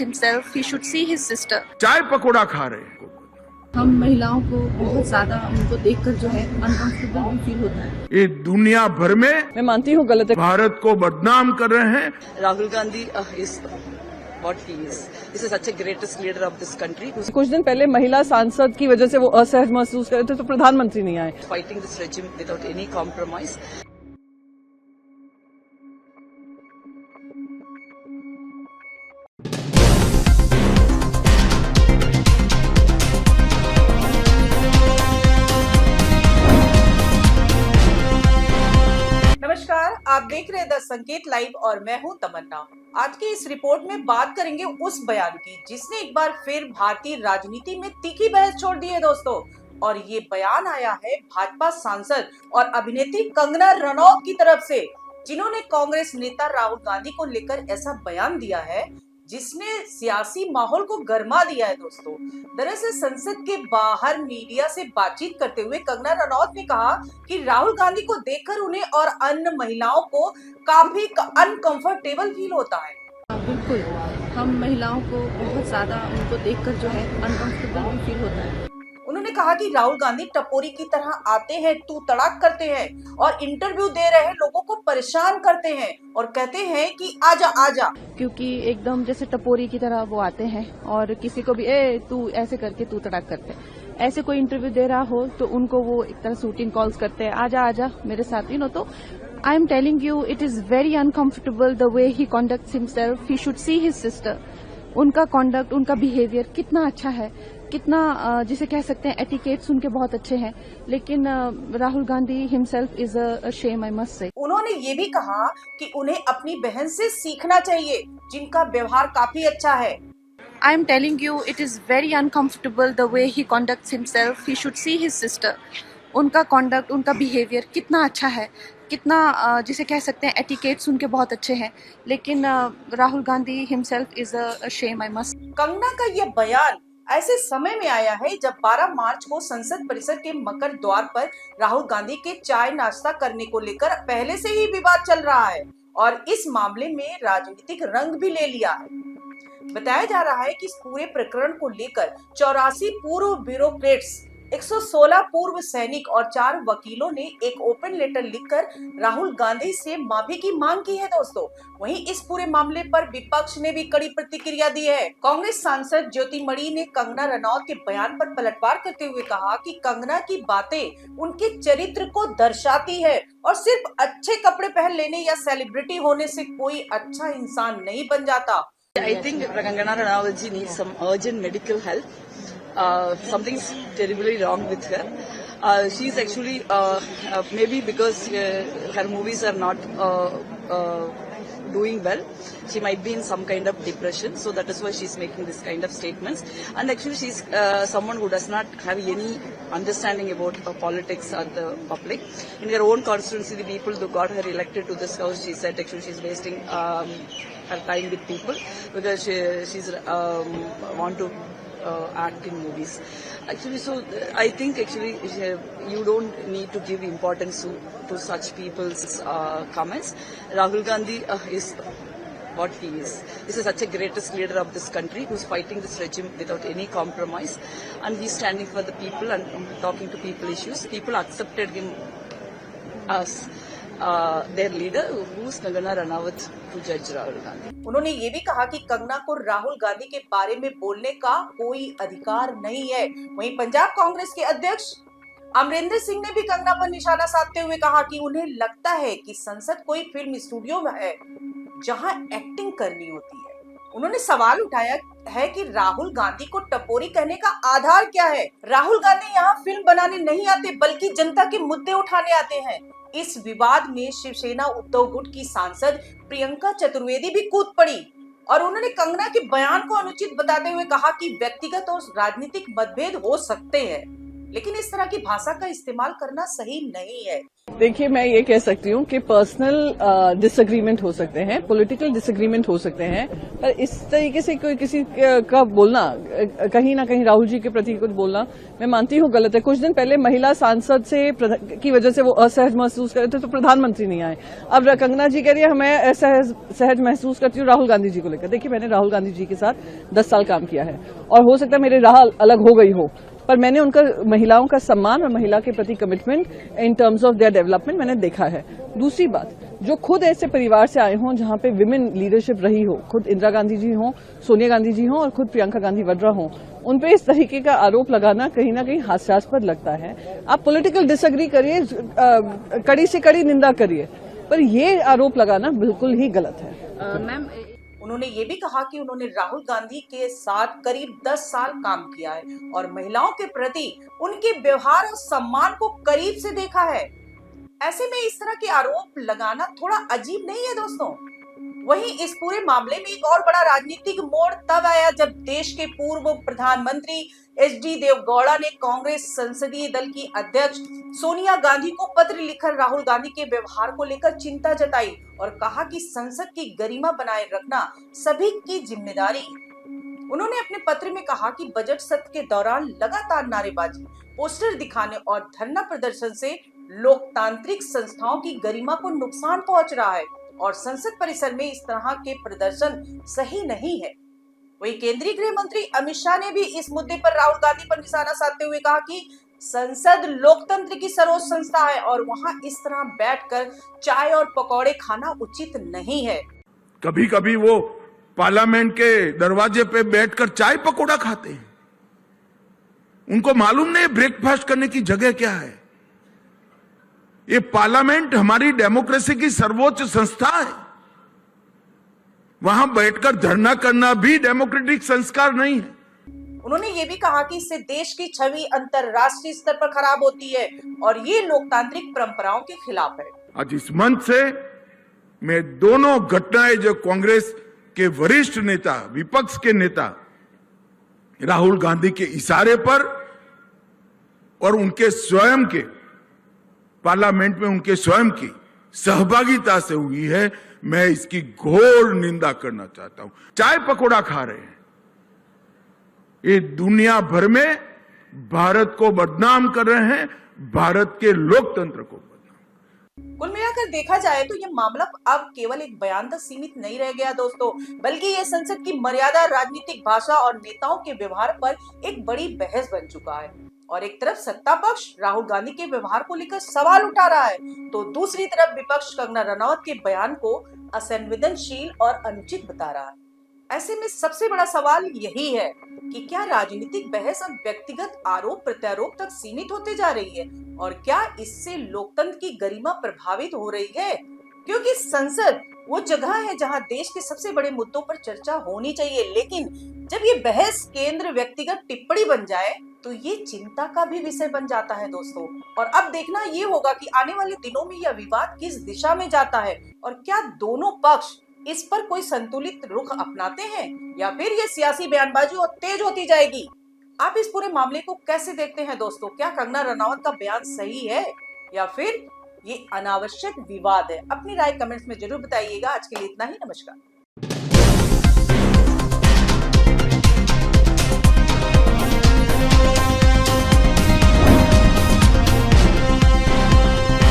himself, he should see his sister. चाय पकौड़ा खा रहे हैं। हम महिलाओं को बहुत ज्यादा उनको देखकर जो है अनकंफर्टेबल भी फील होता है। ये दुनिया भर में मैं मानती हूँ गलत है। भारत को बदनाम कर रहे हैं। Rahul Gandhi is what he is. This is such a greatest leader of this country. कुछ दिन पहले महिला सांसद की वजह से वो असहज महसूस कर रहे थे तो प्रधानमंत्री नहीं आए। Fighting this regime without any compromise. नमस्कार, आप देख रहे हैं द संकेत लाइव और मैं हूं तमन्ना। आज की इस रिपोर्ट में बात करेंगे उस बयान की जिसने एक बार फिर भारतीय राजनीति में तीखी बहस छोड़ दी है दोस्तों। और ये बयान आया है भाजपा सांसद और अभिनेत्री कंगना रनौत की तरफ से, जिन्होंने कांग्रेस नेता राहुल गांधी को लेकर ऐसा बयान दिया है जिसने सियासी माहौल को गर्मा दिया है दोस्तों। दरअसल संसद के बाहर मीडिया से बातचीत करते हुए कंगना रनौत ने कहा कि राहुल गांधी को देखकर उन्हें और अन्य महिलाओं को काफी अनकंफर्टेबल फील होता है। बिल्कुल, हम महिलाओं को बहुत ज्यादा उनको देखकर जो है अनकंफर्टेबल भी फील होता है। उन्होंने कहा कि राहुल गांधी टपोरी की तरह आते हैं, तू तड़ाक करते हैं और इंटरव्यू दे रहे लोगों को परेशान करते हैं और कहते हैं कि आजा आजा, क्योंकि एकदम जैसे टपोरी की तरह वो आते हैं और किसी को भी तू ऐसे करके तू तड़ाक करते हैं। ऐसे कोई इंटरव्यू दे रहा हो तो उनको वो एक तरह शूटिंग कॉल्स करते हैं, आजा आजा मेरे साथ तो I am telling you it is very uncomfortable the way he conducts himself, he should see his sister. उनका कॉन्डक्ट, उनका बिहेवियर कितना अच्छा है, कितना जिसे कह सकते हैं एटिकेट्स उनके बहुत अच्छे हैं, लेकिन Rahul Gandhi himself is a shame, I must say. उन्होंने ये भी कहा कि उन्हें अपनी बहन से सीखना चाहिए जिनका व्यवहार काफी अच्छा है। I am telling you, it is very uncomfortable the way he conducts himself. He should see his sister. उनका कॉन्डक्ट, उनका बिहेवियर कितना अच्छा है, कितना जिसे कह सकते हैं एटिकेट्स उनके बहुत अच्छे हैं, लेकिन Rahul Gandhi himself is a shame, I must. Kangana का यह बयान ऐसे समय में आया है जब 12 मार्च को संसद परिसर के मकर द्वार पर राहुल गांधी के चाय नाश्ता करने को लेकर पहले से ही विवाद चल रहा है और इस मामले में राजनीतिक रंग भी ले लिया है। बताया जा रहा है कि इस पूरे प्रकरण को लेकर 84 पूर्व ब्यूरोक्रेट्स, 116 पूर्व सैनिक और 4 वकीलों ने एक ओपन लेटर लिखकर राहुल गांधी से माफी की मांग की है दोस्तों। वहीं इस पूरे मामले पर विपक्ष ने भी कड़ी प्रतिक्रिया दी है। कांग्रेस सांसद ज्योतिमणि ने कंगना रनौत के बयान पर पलटवार करते हुए कहा कि कंगना की बातें उनके चरित्र को दर्शाती है और सिर्फ अच्छे कपड़े पहन लेने या सेलिब्रिटी होने से कोई अच्छा इंसान नहीं बन जाता। I think Kangana Ranaut ji needs some urgent medical help. Something's terribly wrong with her. She's actually maybe because her movies are not doing well. She might be in some kind of depression, so that is why she's making this kind of statements. And actually, she's someone who does not have any understanding about politics or the public. In her own constituency, the people who got her elected to this house, she said actually she's wasting her time with people because she's want to act in movies. Actually, so I think actually you don't need to give importance to such people's comments. Rahul Gandhi is what he is. This is such a greatest leader of this country who's fighting this regime without any compromise, and he's standing for the people and talking to people issues. People accepted him as their leader, who's Kangana Ranaut, to judge Rahul Gandhi. उन्होंने ये भी कहा कि कंगना को राहुल गांधी के बारे में बोलने का कोई अधिकार नहीं है। वहीं पंजाब कांग्रेस के अध्यक्ष अमरिंदर सिंह ने भी कंगना पर निशाना साधते हुए कहा कि उन्हें लगता है कि संसद कोई फिल्म स्टूडियो है जहां एक्टिंग करनी होती है। उन्होंने सवाल उठाया है कि राहुल गांधी को टपोरी कहने का आधार क्या है। राहुल गांधी यहाँ फिल्म बनाने नहीं आते बल्कि जनता के मुद्दे उठाने आते हैं। इस विवाद में शिवसेना उद्धव गुट की सांसद प्रियंका चतुर्वेदी भी कूद पड़ी और उन्होंने कंगना के बयान को अनुचित बताते हुए कहा कि व्यक्तिगत और राजनीतिक मतभेद हो सकते हैं, लेकिन इस तरह की भाषा का इस्तेमाल करना सही नहीं है। देखिए, मैं ये कह सकती हूँ कि पर्सनल डिसएग्रीमेंट हो सकते हैं, पॉलिटिकल डिसएग्रीमेंट हो सकते हैं, पर इस तरीके से कोई किसी का बोलना, कहीं ना कहीं राहुल जी के प्रति कुछ बोलना, मैं मानती हूँ गलत है। कुछ दिन पहले महिला सांसद से की वजह से वो असहज महसूस कर रहे थे तो प्रधानमंत्री नहीं आए। अब कंगना जी कह रही है मैं सहज महसूस करती हूँ राहुल गांधी जी को लेकर। देखिए, मैंने राहुल गांधी जी के साथ 10 साल काम किया है और हो सकता है मेरी राह अलग हो गई हो, पर मैंने उनका महिलाओं का सम्मान और महिला के प्रति commitment in terms of their development मैंने देखा है। दूसरी बात, जो खुद ऐसे परिवार से आए हों जहां पे विमेन लीडरशिप रही हो, खुद इंदिरा गांधी जी हों, सोनिया गांधी जी हों और खुद प्रियंका गांधी वड्रा हों, उन पे इस तरीके का आरोप लगाना कहीं ना कहीं हास्यास्पद लगता है। आप पॉलिटिकल डिसएग्री करिए, कड़ी से कड़ी निंदा करिए, पर ये आरोप लगाना बिल्कुल ही गलत है। मैम, उन्होंने ये भी कहा कि उन्होंने राहुल गांधी के साथ करीब 10 साल काम किया है और महिलाओं के प्रति उनके व्यवहार और सम्मान को करीब से देखा है। ऐसे में इस तरह के आरोप लगाना थोड़ा अजीब नहीं है दोस्तों? वहीं इस पूरे मामले में एक और बड़ा राजनीतिक मोड़ तब आया जब देश के पूर्व प्रधानमंत्री एच.डी. देवगौड़ा ने कांग्रेस संसदीय दल की अध्यक्ष सोनिया गांधी को पत्र लिखकर राहुल गांधी के व्यवहार को लेकर चिंता जताई और कहा कि संसद की गरिमा बनाए रखना सभी की जिम्मेदारी। उन्होंने अपने पत्र में कहा कि बजट सत्र के दौरान लगातार नारेबाजी, पोस्टर दिखाने और धरना प्रदर्शन से लोकतांत्रिक संस्थाओं की गरिमा को नुकसान पहुंच रहा है और संसद परिसर में इस तरह के प्रदर्शन सही नहीं है। वहीं केंद्रीय गृह मंत्री अमित शाह ने भी इस मुद्दे पर राहुल गांधी पर निशाना साधते हुए कहा कि संसद लोकतंत्र की सर्वोच्च संस्था है और वहां इस तरह बैठकर चाय और पकौड़े खाना उचित नहीं है। कभी कभी वो पार्लियामेंट के दरवाजे पे बैठकर चाय पकौड़ा खाते हैं। उनको मालूम नहीं ब्रेकफास्ट करने की जगह क्या है। ये पार्लियामेंट हमारी डेमोक्रेसी की सर्वोच्च संस्था है। वहां बैठकर धरना करना भी डेमोक्रेटिक संस्कार नहीं है। उन्होंने ये भी कहा कि इससे देश की छवि अंतर्राष्ट्रीय स्तर पर खराब होती है और ये लोकतांत्रिक परंपराओं के खिलाफ है। आज इस मंच से मैं दोनों घटनाएं जो कांग्रेस के वरिष्ठ नेता, विपक्ष के नेता राहुल गांधी के इशारे पर और उनके स्वयं के पार्लियामेंट में उनके स्वयं की सहभागिता से हुई है, मैं इसकी घोर निंदा करना चाहता हूं। चाय पकौड़ा खा रहे हैं, ये दुनिया भर में भारत को बदनाम कर रहे हैं, भारत के लोकतंत्र को बदनाम। कुल मिलाकर देखा जाए तो ये मामला अब केवल एक बयान तक सीमित नहीं रह गया दोस्तों, बल्कि ये संसद की मर्यादा, राजनीतिक भाषा और नेताओं के व्यवहार पर एक बड़ी बहस बन चुका है। और एक तरफ सत्ता पक्ष राहुल गांधी के व्यवहार को लेकर सवाल उठा रहा है, तो दूसरी तरफ विपक्ष कंगना रनौत के बयान को असंवेदनशील और अनुचित बता रहा है। ऐसे में सबसे बड़ा सवाल यही है कि क्या राजनीतिक बहस अब व्यक्तिगत आरोप प्रत्यारोप तक सीमित होते जा रही है और क्या इससे लोकतंत्र की गरिमा प्रभावित हो रही है? क्योंकि संसद वो जगह है जहां देश के सबसे बड़े मुद्दों पर चर्चा होनी चाहिए, लेकिन जब ये बहस केंद्र व्यक्तिगत टिप्पणी बन जाए तो ये चिंता का भी विषय बन जाता है दोस्तों। और अब देखना ये होगा कि आने वाले दिनों में यह विवाद किस दिशा में जाता है और क्या दोनों पक्ष इस पर कोई संतुलित रुख अपनाते हैं या फिर ये सियासी बयानबाजी और तेज होती जाएगी। आप इस पूरे मामले को कैसे देखते हैं दोस्तों? क्या कंगना रनौत का बयान सही है या फिर ये अनावश्यक विवाद है? अपनी राय कमेंट्स में जरूर बताइएगा। आज के लिए इतना ही, नमस्कार।